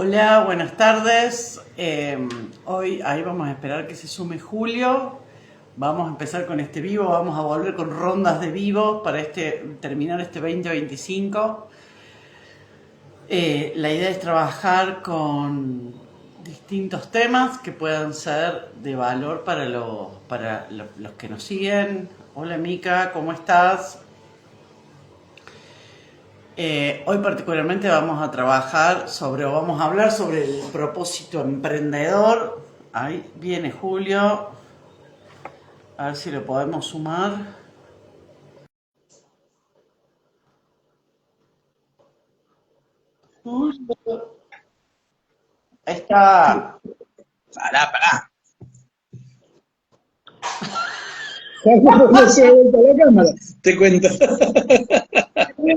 Hola, buenas tardes. Hoy ahí vamos a esperar que se sume Julio. Vamos a empezar con este vivo, vamos a volver con rondas de vivo para terminar este 2025. La idea es trabajar con distintos temas que puedan ser de valor para los que nos siguen. Hola Mica, ¿cómo estás? Hoy particularmente vamos a hablar sobre el propósito emprendedor. Ahí viene Julio, a ver si lo podemos sumar. Julio, ahí está. Pará. No se ve vuelta la cámara, te cuento. Dame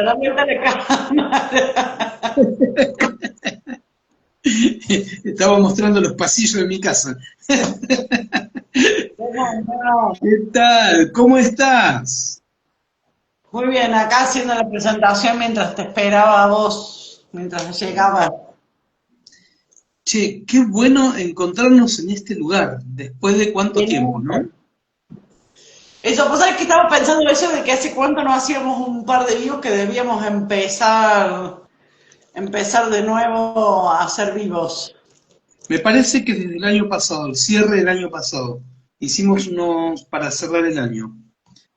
la cámara. Estaba mostrando los pasillos de mi casa. No. ¿Qué tal? ¿Cómo estás? Muy bien, acá haciendo la presentación mientras te esperaba a vos, mientras llegaba. Che, qué bueno encontrarnos en este lugar, después de cuánto tiempo, ¿no? Eso, pues sabes que estaba pensando eso de que hace cuánto no hacíamos un par de vivos que debíamos empezar de nuevo a hacer vivos. Me parece que desde el año pasado, el cierre del año pasado, hicimos unos para cerrar el año.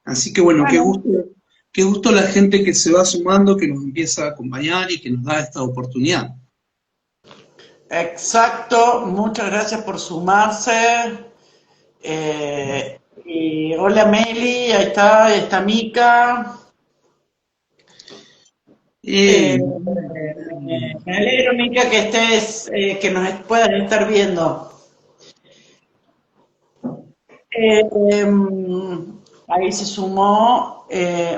Así que bueno, Bueno, qué gusto la gente que se va sumando, que nos empieza a acompañar y que nos da esta oportunidad. exacto, muchas gracias por sumarse. Y hola Meli, ahí está Mica. Eh, Eh, Me alegro, Mica, que que nos puedas estar viendo. Eh, Ahí se sumó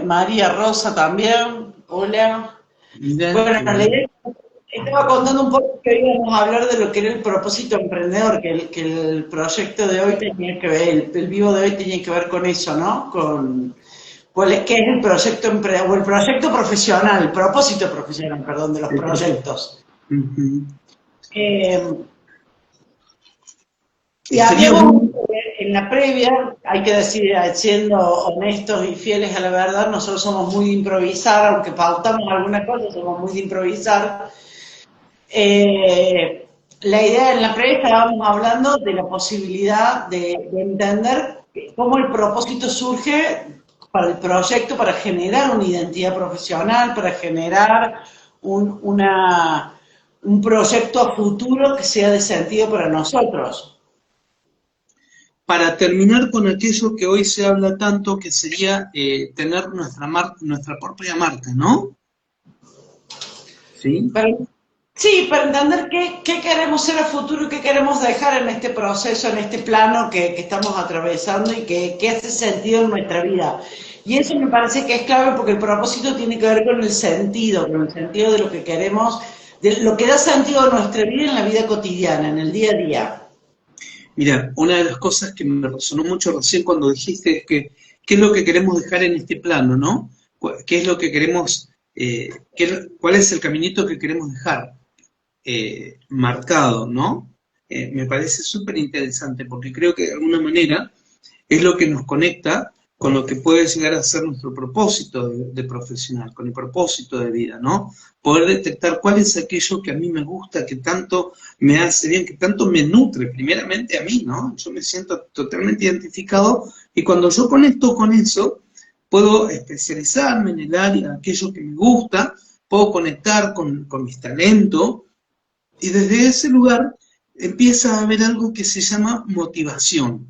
María Rosa también. Hola. Mirá, Bueno, qué la bueno. idea estaba contando un poco que hoy íbamos a hablar de lo que era el propósito emprendedor, que el proyecto de hoy tenía que ver, el vivo de hoy tenía que ver con eso, ¿no? Con qué es el proyecto emprendedor, o el proyecto profesional, el propósito profesional, perdón, de los El propósito. proyectos. Ujú. Eh, y Estaría habíamos, bueno. en la previa, hay que decir, siendo honestos y fieles a la verdad, nosotros somos muy de improvisar, aunque pautamos alguna cosa, somos muy de improvisar. Eh, la idea en la previa estábamos hablando de la posibilidad de entender cómo el propósito surge para el proyecto, para generar una identidad profesional, para generar un proyecto a futuro que sea de sentido para nosotros. Para terminar con aquello que hoy se habla tanto, que sería tener nuestra propia marca, ¿no? ¿Sí? Para, sí, para entender qué queremos ser a futuro y qué queremos dejar en este proceso, en este plano que estamos atravesando y que hace sentido en nuestra vida. Y eso me parece que es clave porque el propósito tiene que ver con el sentido de lo que queremos, de lo que da sentido a nuestra vida en la vida cotidiana, en el día a día. Mira, una de las cosas que me resonó mucho recién cuando dijiste es que qué es lo que queremos dejar en este plano, ¿no? ¿Qué es lo que queremos, cuál es el caminito que queremos dejar marcado, ¿no? Me parece súper interesante porque creo que de alguna manera es lo que nos conecta con lo que puede llegar a ser nuestro propósito de profesional, con el propósito de vida, ¿no? Poder detectar cuál es aquello que a mí me gusta, que tanto me hace bien, que tanto me nutre, primeramente a mí, ¿no? Yo me siento totalmente identificado y cuando yo conecto con eso, puedo especializarme en el área, aquello que me gusta, puedo conectar con mis talentos y desde ese lugar empieza a haber algo que se llama motivación.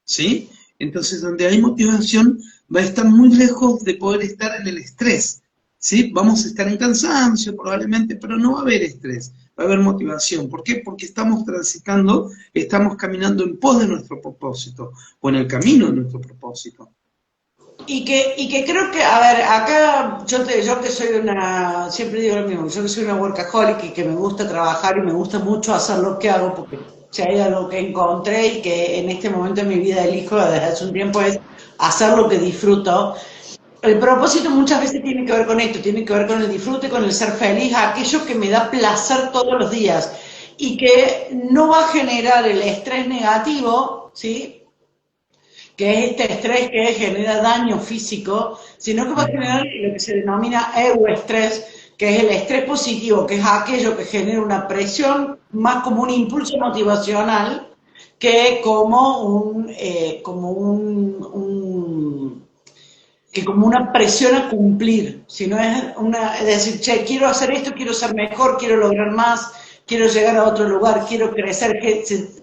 ¿Sí? Entonces, donde hay motivación, va a estar muy lejos de poder estar en el estrés, ¿sí? Vamos a estar en cansancio probablemente, pero no va a haber estrés, va a haber motivación. ¿Por qué? Porque estamos transitando, estamos caminando en pos de nuestro propósito, o en el camino de nuestro propósito. Y que creo que, a ver, acá yo que soy siempre digo lo mismo, yo que soy una workaholic y que me gusta trabajar y me gusta mucho hacer lo que hago, porque si hay algo que encontré y que en este momento de mi vida elijo desde hace un tiempo es hacer lo que disfruto. El propósito muchas veces tiene que ver con esto, tiene que ver con el disfrute, con el ser feliz, aquello que me da placer todos los días y que no va a generar el estrés negativo, ¿sí? Que es este estrés que genera daño físico, sino que va a generar lo que se denomina euestrés, que es el estrés positivo, que es aquello que genera una presión más como un impulso motivacional que como una presión a cumplir, sino es decir, che, quiero hacer esto, quiero ser mejor, quiero lograr más, quiero llegar a otro lugar, quiero crecer,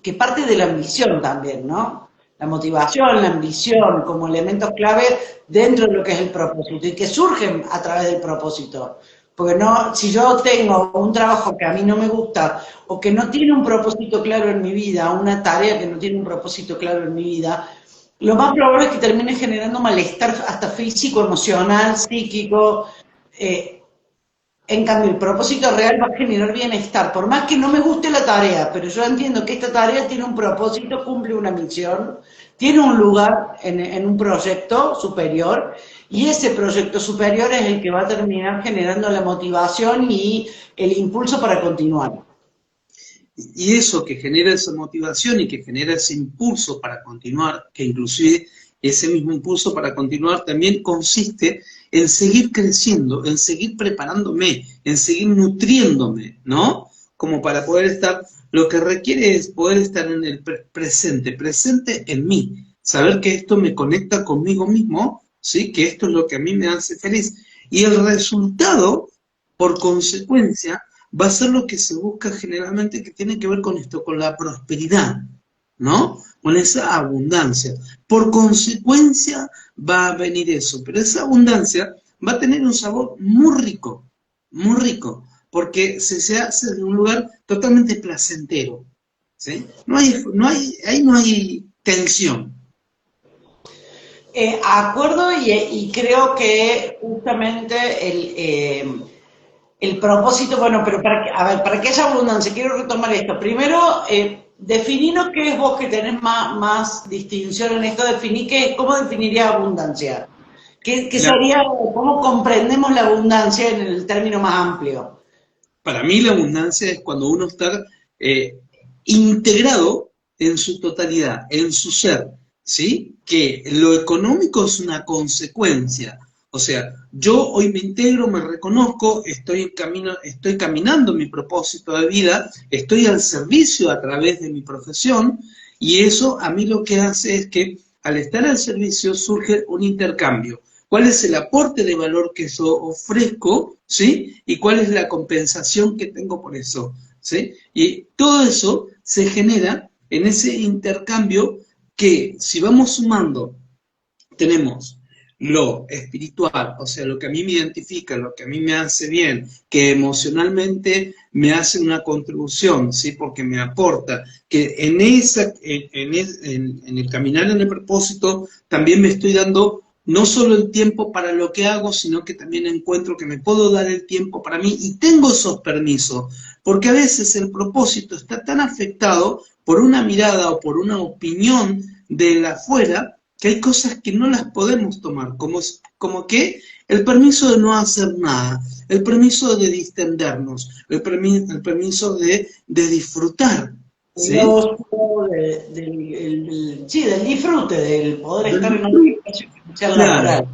que parte de la ambición también, ¿no? La motivación, la ambición como elementos clave dentro de lo que es el propósito y que surgen a través del propósito. Porque no, si yo tengo un trabajo que a mí no me gusta o que no tiene un propósito claro en mi vida, una tarea que no tiene un propósito claro en mi vida, lo más probable es que termine generando malestar hasta físico, emocional, psíquico. eh, en cambio, el propósito real va a generar bienestar. Por más que no me guste la tarea, pero yo entiendo que esta tarea tiene un propósito, cumple una misión, tiene un lugar en un proyecto superior, y ese proyecto superior es el que va a terminar generando la motivación y el impulso para continuar. Y eso que genera esa motivación y que genera ese impulso para continuar, que inclusive ese mismo impulso para continuar también consiste en seguir creciendo, en seguir preparándome, en seguir nutriéndome, ¿no? Como para poder estar, lo que requiere es poder estar en el presente, presente en mí, saber que esto me conecta conmigo mismo, ¿sí? Que esto es lo que a mí me hace feliz. Y el resultado, por consecuencia, va a ser lo que se busca generalmente, que tiene que ver con esto, con la prosperidad, ¿no? Con esa abundancia. Por consecuencia va a venir eso, pero esa abundancia va a tener un sabor muy rico, porque se hace de un lugar totalmente placentero, ¿sí? Ahí no hay tensión. Acuerdo y creo que justamente el propósito, bueno, pero a ver, para que haya abundancia, quiero retomar esto. Primero, definirnos qué es vos que tenés más distinción en esto, cómo definirías abundancia. ¿Qué La, sería, cómo comprendemos la abundancia en el término más amplio? para mí la abundancia es cuando uno está eh, integrado en su totalidad, en su ser, ¿sí? Que lo económico es una consecuencia. O sea, yo hoy me integro, me reconozco, estoy caminando mi propósito de vida, estoy al servicio a través de mi profesión, y eso a mí lo que hace es que al estar al servicio surge un intercambio. ¿Cuál es el aporte de valor que yo ofrezco? ¿Sí? ¿Y cuál es la compensación que tengo por eso? ¿Sí? Y todo eso se genera en ese intercambio que, si vamos sumando, tenemos lo espiritual, o sea, lo que a mí me identifica, lo que a mí me hace bien, que emocionalmente me hace una contribución, ¿sí? Porque me aporta, que en el caminar en el propósito también me estoy dando no solo el tiempo para lo que hago, sino que también encuentro que me puedo dar el tiempo para mí y tengo esos permisos, porque a veces el propósito está tan afectado por una mirada o por una opinión de la afuera, que hay cosas que no las podemos tomar, como que el permiso de no hacer nada, el permiso de distendernos, el permiso de disfrutar, El ¿sí? ocio, sí, del disfrute, del poder estar en un espacio social Claro, natural.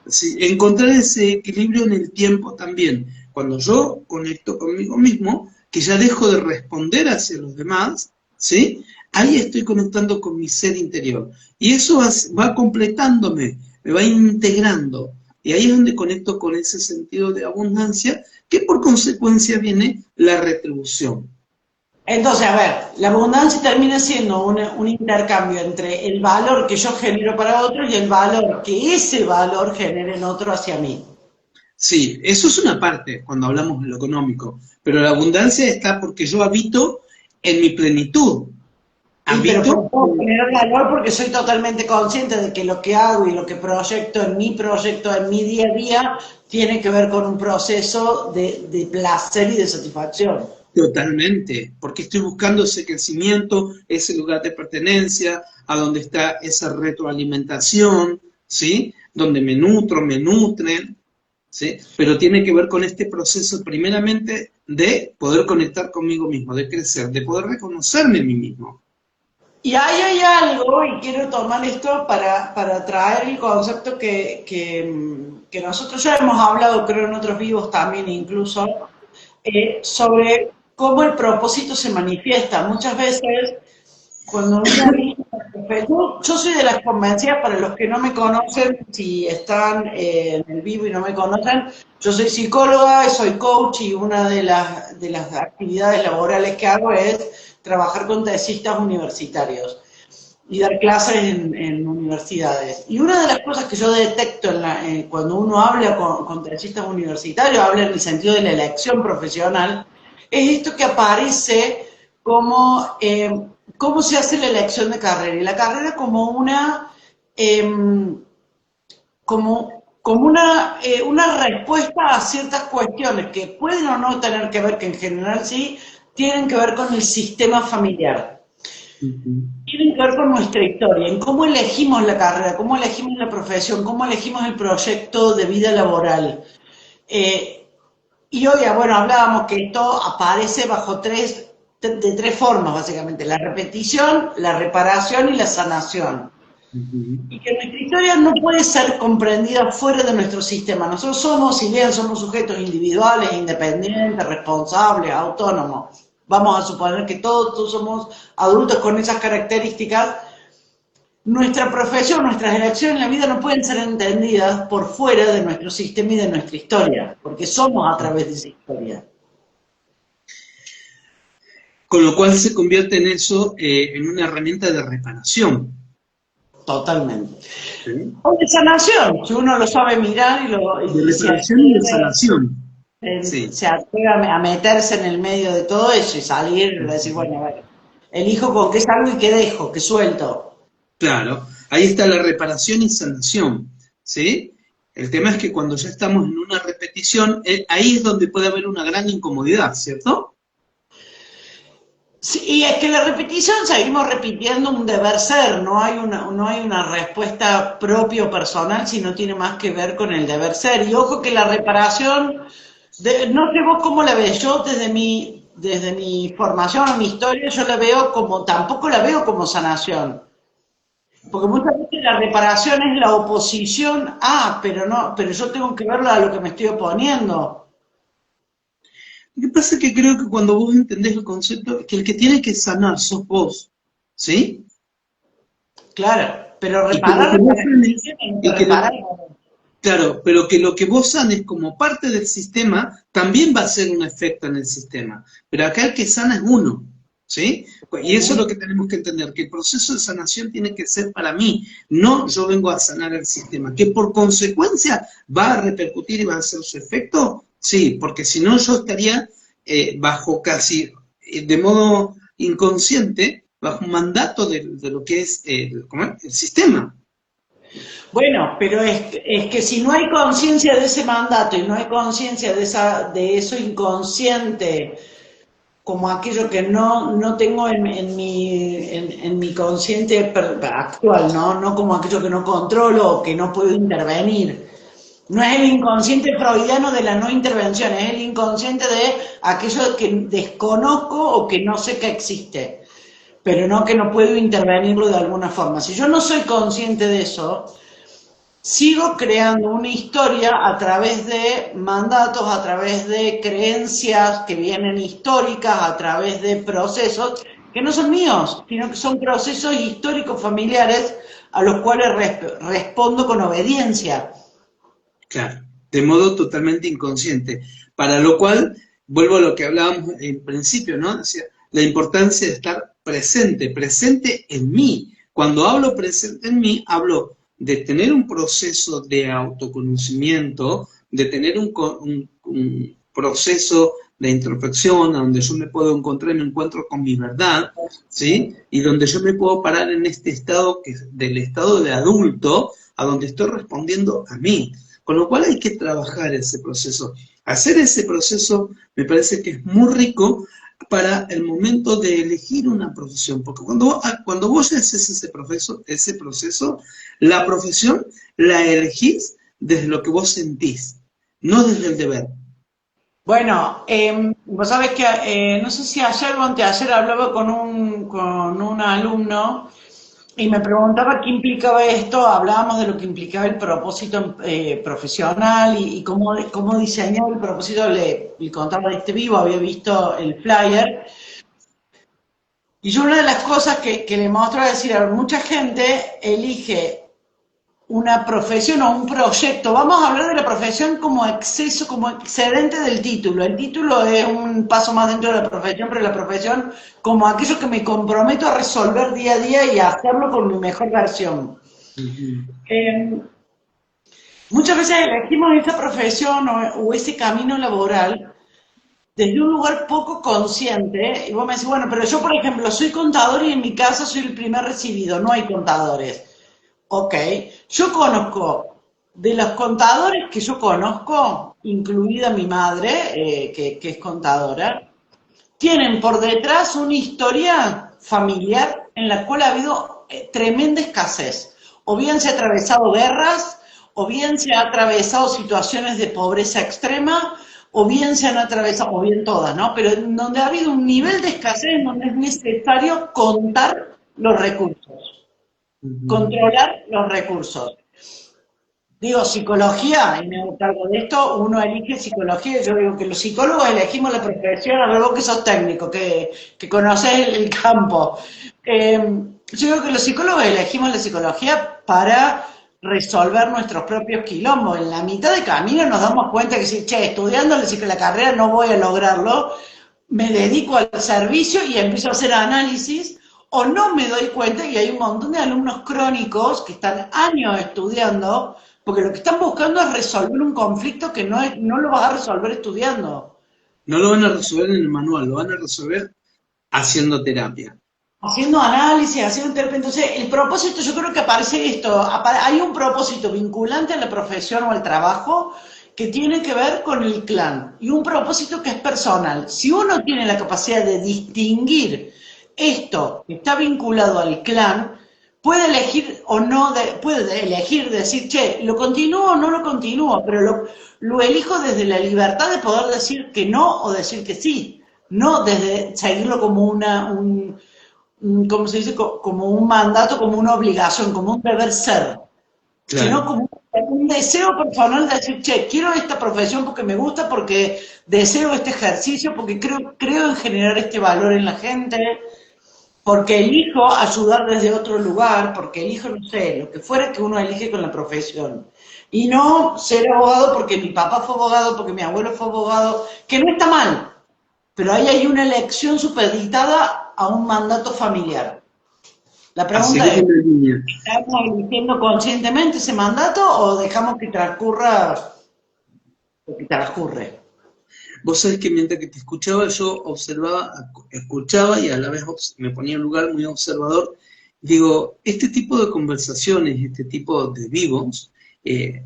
sí, encontrar ese equilibrio en el tiempo también. Cuando yo conecto conmigo mismo, que ya dejo de responder hacia los demás, ¿sí? Ahí estoy conectando con mi ser interior. Y eso va completándome, me va integrando. Y ahí es donde conecto con ese sentido de abundancia, que por consecuencia viene la retribución. Entonces, a ver, la abundancia termina siendo un intercambio entre el valor que yo genero para otros y el valor que ese valor genera en otro hacia mí. Sí, eso es una parte cuando hablamos de lo económico, pero la abundancia está porque yo habito en mi plenitud. Y pero Habito, puedo generar valor porque soy totalmente consciente de que lo que hago y lo que proyecto, en mi día a día, tiene que ver con un proceso de placer y de satisfacción. totalmente, porque estoy buscando ese crecimiento, ese lugar de pertenencia, a donde está esa retroalimentación, ¿sí? donde me nutro, me nutren, ¿sí? Pero tiene que ver con este proceso primeramente de poder conectar conmigo mismo, de crecer, de poder reconocerme a mí mismo. Y ahí hay algo, y quiero tomar esto para traer el concepto que nosotros ya hemos hablado, creo, en otros vivos también incluso, sobre cómo el propósito se manifiesta. Muchas veces, cuando uno elige, yo soy de las convencidas, para los que no me conocen, si están en el vivo y no me conocen, yo soy psicóloga, soy coach y una de las actividades laborales que hago es trabajar con tesistas universitarios y dar clases en universidades. Y una de las cosas que yo detecto cuando uno habla con tesistas universitarios, habla en el sentido de la elección profesional, es esto que aparece como cómo se hace la elección de carrera. Y la carrera como una respuesta a ciertas cuestiones que pueden o no tener que ver, que en general sí, tienen que ver con el sistema familiar. Tienen que ver con nuestra historia, en cómo elegimos la carrera, cómo elegimos la profesión, cómo elegimos el proyecto de vida laboral. Eh, y hoy, bueno, hablábamos que esto aparece bajo de tres formas, básicamente: la repetición, la reparación y la sanación. Y que nuestra historia no puede ser comprendida fuera de nuestro sistema. Nosotros somos, si bien somos sujetos individuales, independientes, responsables, autónomos, vamos a suponer que todos somos adultos con esas características, nuestra profesión, nuestras elecciones en la vida no pueden ser entendidas por fuera de nuestro sistema y de nuestra historia, porque somos a través de esa historia. Con lo cual se convierte en eso, en una herramienta de reparación. Totalmente. ¿Sí? O de sanación, que uno lo sabe mirar De y se reparación y de sanación. Sí. se atreve a meterse en el medio de todo eso y salir y decir, bueno, a ver, elijo con qué salgo y qué dejo, qué suelto. Claro, ahí está la reparación y sanación, ¿sí? El tema es que cuando ya estamos en una repetición, ahí es donde puede haber una gran incomodidad, ¿cierto? Sí, y es que la repetición seguimos repitiendo un deber ser, no hay una respuesta propia o personal, sino tiene más que ver con el deber ser. Y ojo que la reparación, no sé vos cómo la ves, yo desde mi formación o mi historia, yo la veo como, tampoco la veo como sanación. Porque muchas veces la reparación es la oposición a, pero no, pero yo tengo que verlo a lo que me estoy oponiendo. Lo que pasa es que creo que cuando vos entendés el concepto, que el que tiene que sanar sos vos, ¿sí? Claro, pero Y que lo reparar que la vos sanes, repetición es y que reparar. claro, pero que lo que vos sanes como parte del sistema también va a ser un efecto en el sistema. Pero acá el que sana es uno, ¿sí? Y eso es lo que tenemos que entender, que el proceso de sanación tiene que ser para mí, no yo vengo a sanar el sistema, que por consecuencia va a repercutir y va a hacer su efecto, sí, porque si no yo estaría bajo casi, de modo inconsciente, bajo un mandato de lo que es ¿cómo es? El sistema. Bueno, pero es que si no hay conciencia de ese mandato y no hay conciencia de eso inconsciente, como aquello que no tengo en mi consciente actual, ¿no? No como aquello que no controlo o que no puedo intervenir. No es el inconsciente freudiano de la no intervención, es el inconsciente de aquello que desconozco o que no sé que existe, pero no que no puedo intervenirlo de alguna forma. Si yo no soy consciente de eso, sigo creando una historia a través de mandatos, a través de creencias que vienen históricas, a través de procesos que no son míos, sino que son procesos históricos familiares a los cuales respondo con obediencia. Claro, de modo totalmente inconsciente. Para lo cual, vuelvo a lo que hablábamos en principio, ¿no? O sea, la importancia de estar presente, presente en mí. Cuando hablo presente en mí, hablo de tener un proceso de autoconocimiento, de tener un proceso de introspección, donde yo me puedo encontrar, me encuentro con mi verdad, ¿sí? Y donde yo me puedo parar en este estado, del estado de adulto, a donde estoy respondiendo a mí. Con lo cual hay que trabajar ese proceso. Hacer ese proceso me parece que es muy rico para el momento de elegir una profesión, porque cuando vos haces ese proceso, la profesión la elegís desde lo que vos sentís, no desde el deber. Bueno, vos sabés que no sé si ayer o anteayer hablaba con un alumno y me preguntaba qué implicaba esto, hablábamos de lo que implicaba el propósito profesional y cómo diseñar el propósito, le contaba de este vivo, había visto el flyer, y yo una de las cosas que le muestro es decir, a ver, mucha gente elige una profesión o un proyecto. Vamos a hablar de la profesión como exceso, como excedente del título. El título es un paso más dentro de la profesión, pero la profesión como aquello que me comprometo a resolver día a día y a hacerlo con mi mejor versión. Ujú. Eh, Muchas veces elegimos esa profesión o ese camino laboral desde un lugar poco consciente, y vos me decís, bueno, pero yo, por ejemplo, soy contador y en mi casa soy el primer recibido, no hay contadores. Ok, yo conozco, de los contadores que yo conozco, incluida mi madre, que es contadora, tienen por detrás una historia familiar en la cual ha habido tremenda escasez. O bien se ha atravesado guerras, o bien se ha atravesado situaciones de pobreza extrema, o bien se han atravesado, o bien todas, ¿no? Pero en donde ha habido un nivel de escasez en donde es necesario contar los recursos, Ujú. controlar los recursos. Digo, psicología, y me hago cargo de esto, uno elige psicología, yo digo que los psicólogos elegimos la profesión, a ver vos que sos técnico, que conocés el campo. Yo digo que los psicólogos elegimos la psicología para resolver nuestros propios quilombos. En la mitad de camino nos damos cuenta que si, che, estudiando la carrera no voy a lograrlo, me dedico al servicio y empiezo a hacer análisis, o no me doy cuenta y hay un montón de alumnos crónicos que están años estudiando porque lo que están buscando es resolver un conflicto que no lo vas a resolver estudiando. No lo van a resolver en el manual, lo van a resolver haciendo terapia. Haciendo análisis, haciendo terapia. Entonces, el propósito, yo creo que aparece esto. Hay un propósito vinculante a la profesión o al trabajo que tiene que ver con el clan y un propósito que es personal. Si uno tiene la capacidad de distinguir esto que está vinculado al clan, puede elegir o no, puede elegir decir, che, lo continúo o no lo continúo, pero lo elijo desde la libertad de poder decir que no o decir que sí, no desde seguirlo como ¿cómo se dice? Como un mandato, como una obligación, como un deber ser, sino Claro. como un deseo personal de decir, che, quiero esta profesión porque me gusta, porque deseo este ejercicio, porque creo en generar este valor en la gente, porque elijo ayudar desde otro lugar, porque elijo, no sé, lo que fuera que uno elige con la profesión. Y no ser abogado porque mi papá fue abogado, porque mi abuelo fue abogado, que no está mal, pero ahí hay una elección supeditada a un mandato familiar. La A pregunta seguir es, una línea. ¿estamos eligiendo conscientemente ese mandato o dejamos que transcurra lo que transcurre? Vos sabés que mientras que te escuchaba, yo observaba, escuchaba y a la vez me ponía en un lugar muy observador. Digo, este tipo de conversaciones, este tipo de vivos,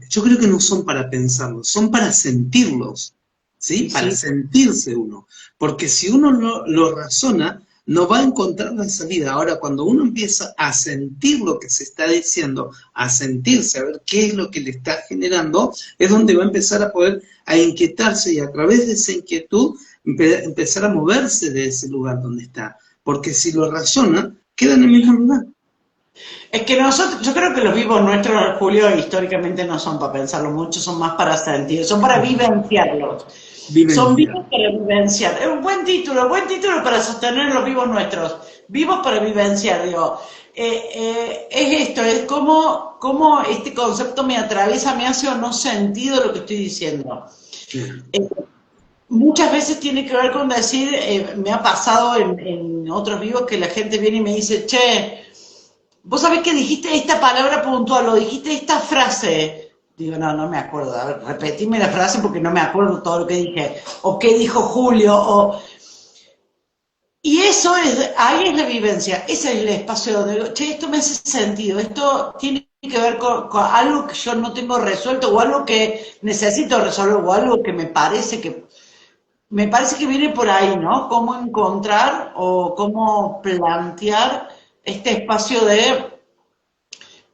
yo creo que no son para pensarlos, son para sentirlos, ¿sí? Y Para sí, sentirse uno. Porque si uno lo razona, no va a encontrar la salida. Ahora, cuando uno empieza a sentir lo que se está diciendo, a sentirse, a ver qué es lo que le está generando, es donde va a empezar a poder a inquietarse y a través de esa inquietud empezar a moverse de ese lugar donde está. Porque si lo razona, queda en el mismo lugar. es que nosotros, yo creo que los vivos nuestros, Julio, históricamente no son para pensarlo mucho, son más para sentir, son para vivenciarlos. Son Vivenciar. vivos para vivenciar. Es un buen título para sostener los vivos nuestros. Vivos para vivenciar, digo. Es esto, es cómo este concepto me atraviesa, me hace o no sentido lo que estoy diciendo. Eh, Muchas veces tiene que ver con decir, me ha pasado en otros vivos que la gente viene y me dice, che, vos sabés que dijiste esta palabra puntual o dijiste esta frase. Digo, no me acuerdo. A ver, repetime la frase porque no me acuerdo todo lo que dije. O qué dijo Julio. Y eso es, ahí es la vivencia. Ese es el espacio donde digo, che, esto me hace sentido. Esto tiene que ver con algo que yo no tengo resuelto o algo que necesito resolver o algo que me parece que me parece que viene por ahí, ¿no? Cómo encontrar o cómo plantear este espacio de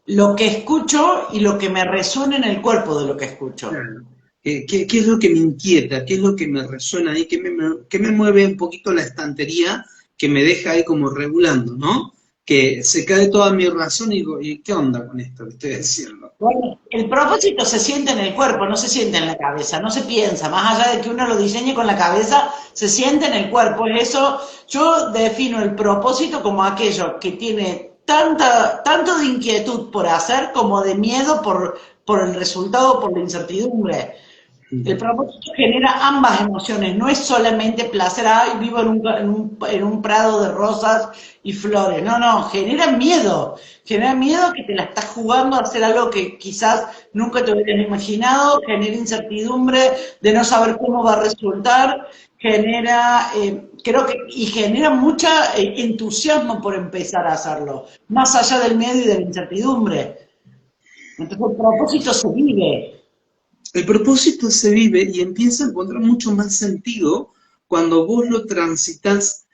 lo que escucho y lo que me resuena en el cuerpo de lo que escucho. Claro. ¿Qué es lo que me inquieta? ¿Qué es lo que me resuena ahí? ¿Qué me mueve un poquito la estantería que me deja ahí como regulando, ¿no? Que se cae toda mi razón y digo, ¿y qué onda con esto que estoy diciendo? Bueno, el propósito se siente en el cuerpo, no se siente en la cabeza, no se piensa, más allá de que uno lo diseñe con la cabeza, se siente en el cuerpo. Es eso, yo defino el propósito como aquello que tiene tanto de inquietud por hacer como de miedo por el resultado, por la incertidumbre. El propósito genera ambas emociones, no es solamente placer, ay, vivo en un prado de rosas y flores, no, no, genera miedo que te la estás jugando a hacer algo que quizás nunca te hubieras imaginado, genera incertidumbre de no saber cómo va a resultar, creo que, y genera mucha entusiasmo por empezar a hacerlo, más allá del miedo y de la incertidumbre. Entonces el propósito se vive. El propósito se vive y empieza a encontrar mucho más sentido cuando vos lo transitas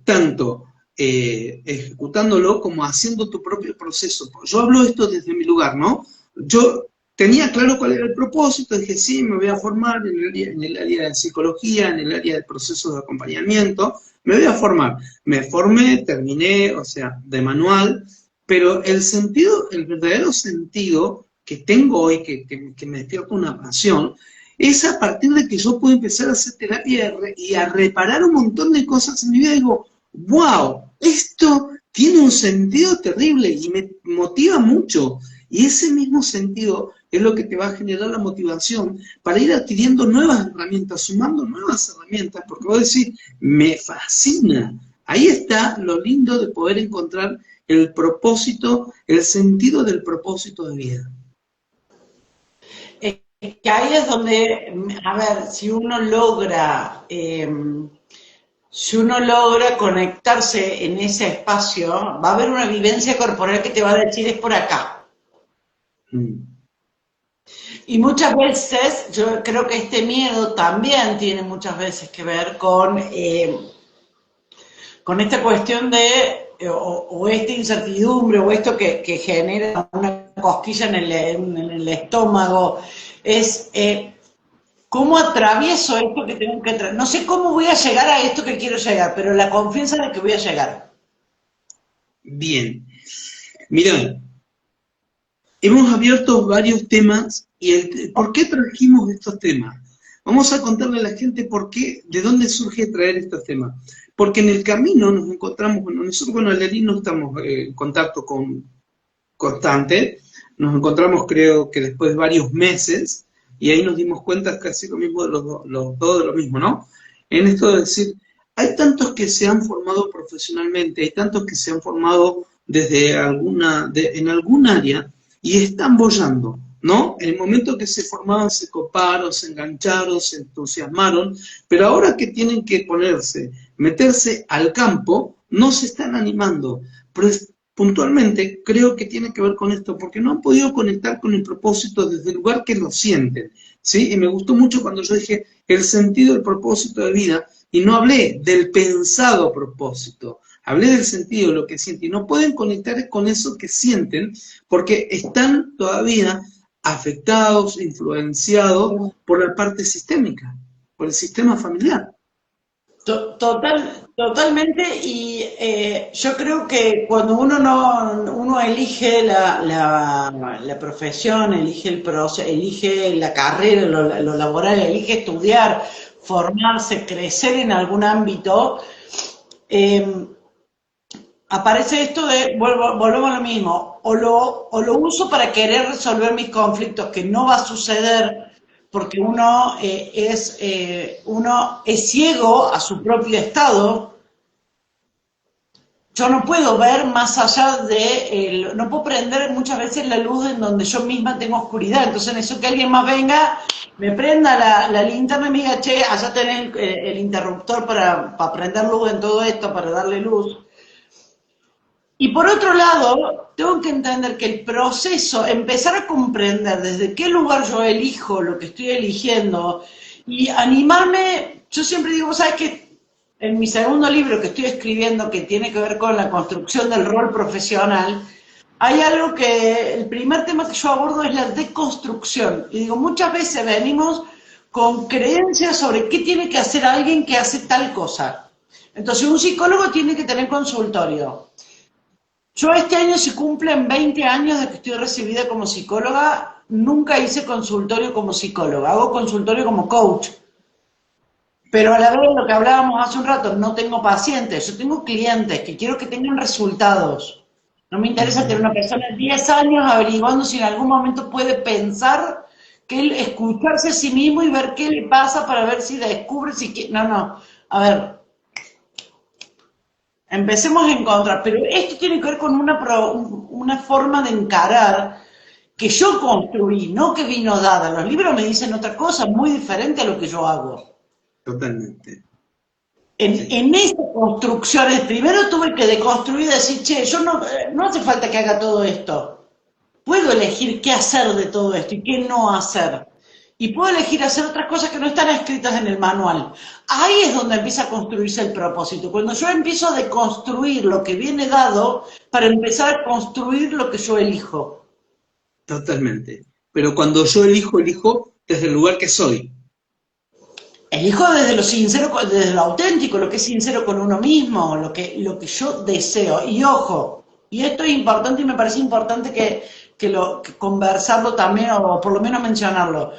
tanto ejecutándolo como haciendo tu propio proceso. Yo hablo esto desde mi lugar, ¿no? Yo tenía claro cuál era el propósito, dije, sí, me voy a formar en el área de psicología, en el área de procesos de acompañamiento, me voy a formar. Me formé, terminé, o sea, de manual, pero el sentido, el verdadero sentido que tengo hoy, que me despierta una pasión, es a partir de que yo puedo empezar a hacer terapia y a reparar un montón de cosas en mi vida y digo, wow, esto tiene un sentido terrible y me motiva mucho. Y ese mismo sentido es lo que te va a generar la motivación para ir adquiriendo nuevas herramientas, sumando nuevas herramientas, porque vos decís, me fascina. Ahí está lo lindo de poder encontrar el propósito, el sentido del propósito de vida. Que ahí es donde, a ver, si uno logra conectarse en ese espacio, va a haber una vivencia corporal que te va a decir es por acá. Mm. Y muchas veces, yo creo que este miedo también tiene muchas veces que ver con esta cuestión o esta incertidumbre, o esto que genera una cosquilla en el estómago, es ¿cómo atravieso esto que tengo que atravesar? No sé cómo voy a llegar a esto que quiero llegar, pero la confianza de que voy a llegar. Bien, mira, hemos abierto varios temas y ¿por qué trajimos estos temas? Vamos a contarle a la gente por qué, de dónde surge traer estos temas. Porque en el camino nos encontramos, bueno, nosotros con Alelí no estamos en contacto constante, nos encontramos creo que después de varios meses y ahí nos dimos cuenta casi lo mismo de los dos de lo mismo, ¿no? En esto de decir, hay tantos que se han formado profesionalmente, hay tantos que se han formado desde en algún área y están boyando, ¿no? En el momento que se formaban se coparon, se engancharon, se entusiasmaron, pero ahora que tienen que meterse al campo, no se están animando. Pero puntualmente creo que tiene que ver con esto, porque no han podido conectar con el propósito desde el lugar que lo sienten, ¿sí? Y me gustó mucho cuando yo dije el sentido del propósito de vida, y no hablé del pensado propósito, hablé del sentido, de lo que sienten, y no pueden conectar con eso que sienten, porque están todavía afectados, influenciados por la parte sistémica, por el sistema familiar. Totalmente, y yo creo que cuando uno no, uno elige la profesión, elige el proceso, elige la carrera, lo laboral, elige estudiar, formarse, crecer en algún ámbito, eh, aparece esto de, volvemos a lo mismo, o lo uso para querer resolver mis conflictos, que no va a suceder porque uno es ciego a su propio estado. Yo no puedo ver más allá no puedo prender muchas veces la luz en donde yo misma tengo oscuridad, entonces necesito que alguien más venga, me prenda la linterna y me diga, che, allá tenés el interruptor para prender luz en todo esto, para darle luz. Y por otro lado, tengo que entender que el proceso, empezar a comprender desde qué lugar yo elijo lo que estoy eligiendo y animarme. yo siempre digo, ¿sabes qué? En mi segundo libro que estoy escribiendo, que tiene que ver con la construcción del rol profesional, hay algo que, el primer tema que yo abordo es la deconstrucción. Y digo, muchas veces venimos con creencias sobre qué tiene que hacer alguien que hace tal cosa. Entonces, un psicólogo tiene que tener consultorio. Yo este año se cumplen 20 años de que estoy recibida como psicóloga, nunca hice consultorio como psicóloga, hago consultorio como coach. Pero a la vez lo que hablábamos hace un rato, no tengo pacientes, yo tengo clientes que quiero que tengan resultados. No me interesa tener una persona de 10 años averiguando si en algún momento puede pensar, que él escucharse a sí mismo y ver qué le pasa para ver si descubre si quiere. No, no. A ver, empecemos a encontrar, pero esto tiene que ver con una forma de encarar que yo construí, no que vino dada. Los libros me dicen otra cosa muy diferente a lo que yo hago. Totalmente. Sí. En esa construcción, primero tuve que deconstruir y decir, che, yo no hace falta que haga todo esto. Puedo elegir qué hacer de todo esto y qué no hacer. Y puedo elegir hacer otras cosas que no están escritas en el manual. Ahí es donde empieza a construirse el propósito. Cuando yo empiezo a deconstruir lo que viene dado para empezar a construir lo que yo elijo. Totalmente. Pero cuando yo elijo, elijo desde el lugar que soy. Elijo desde lo sincero, desde lo auténtico, lo que es sincero con uno mismo, lo que yo deseo. Y ojo, y esto es importante y me parece importante que conversarlo también, o por lo menos mencionarlo.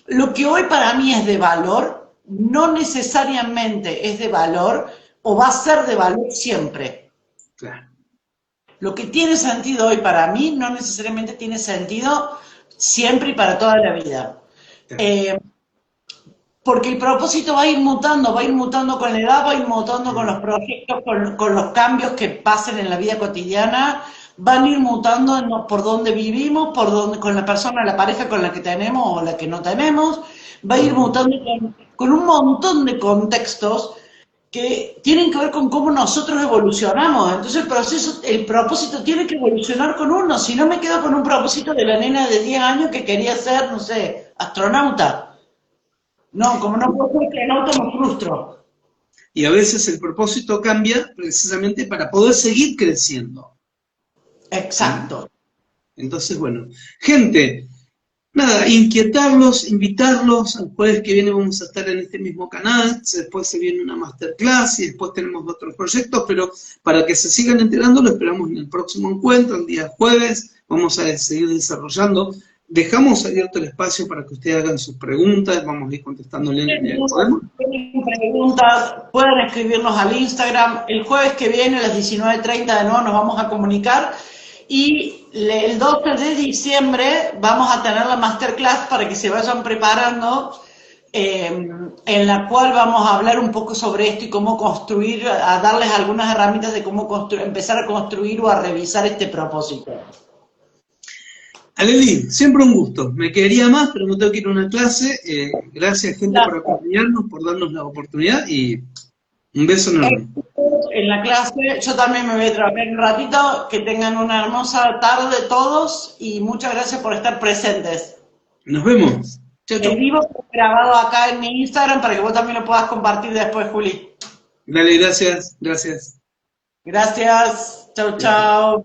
Lo que hoy para mí es de valor, no necesariamente es de valor o va a ser de valor siempre. Claro. Lo que tiene sentido hoy para mí no necesariamente tiene sentido siempre y para toda la vida. Claro. Porque el propósito va a ir mutando con la edad, va a ir mutando con los proyectos, con los cambios que pasen en la vida cotidiana, van a ir mutando por donde vivimos, con la persona, la pareja con la que tenemos o la que no tenemos, va a ir mutando con un montón de contextos que tienen que ver con cómo nosotros evolucionamos. Entonces el propósito tiene que evolucionar con uno, si no me quedo con un propósito de la nena de 10 años que quería ser, no sé, astronauta. No, como no puedo ser astronauta me frustro. Y a veces el propósito cambia precisamente para poder seguir creciendo. Exacto. Entonces, bueno, gente, nada, inquietarlos, invitarlos, el jueves que viene vamos a estar en este mismo canal, después se viene una masterclass y después tenemos otros proyectos, pero para que se sigan enterando lo esperamos en el próximo encuentro, el día jueves, vamos a seguir desarrollando. Dejamos abierto el espacio para que ustedes hagan sus preguntas, vamos a ir contestándole en el día que podemos. Tienen preguntas, pueden escribirnos al Instagram. El jueves que viene a las 19:30 de nuevo nos vamos a comunicar. Y el 12 de diciembre vamos a tener la masterclass para que se vayan preparando, en la cual vamos a hablar un poco sobre esto y cómo construir, a darles algunas herramientas de cómo empezar a construir o a revisar este propósito. Aleli, siempre un gusto. Me quedaría más, pero me tengo que ir a una clase. Gracias, gente, por acompañarnos, por darnos la oportunidad y un beso enorme. En la clase, yo también me voy a trabajar un ratito. Que tengan una hermosa tarde todos y muchas gracias por estar presentes. Nos vemos. Chao, chao. El vivo fue grabado acá en mi Instagram para que vos también lo puedas compartir después, Juli. Dale, gracias, gracias. Gracias. Chau, chau.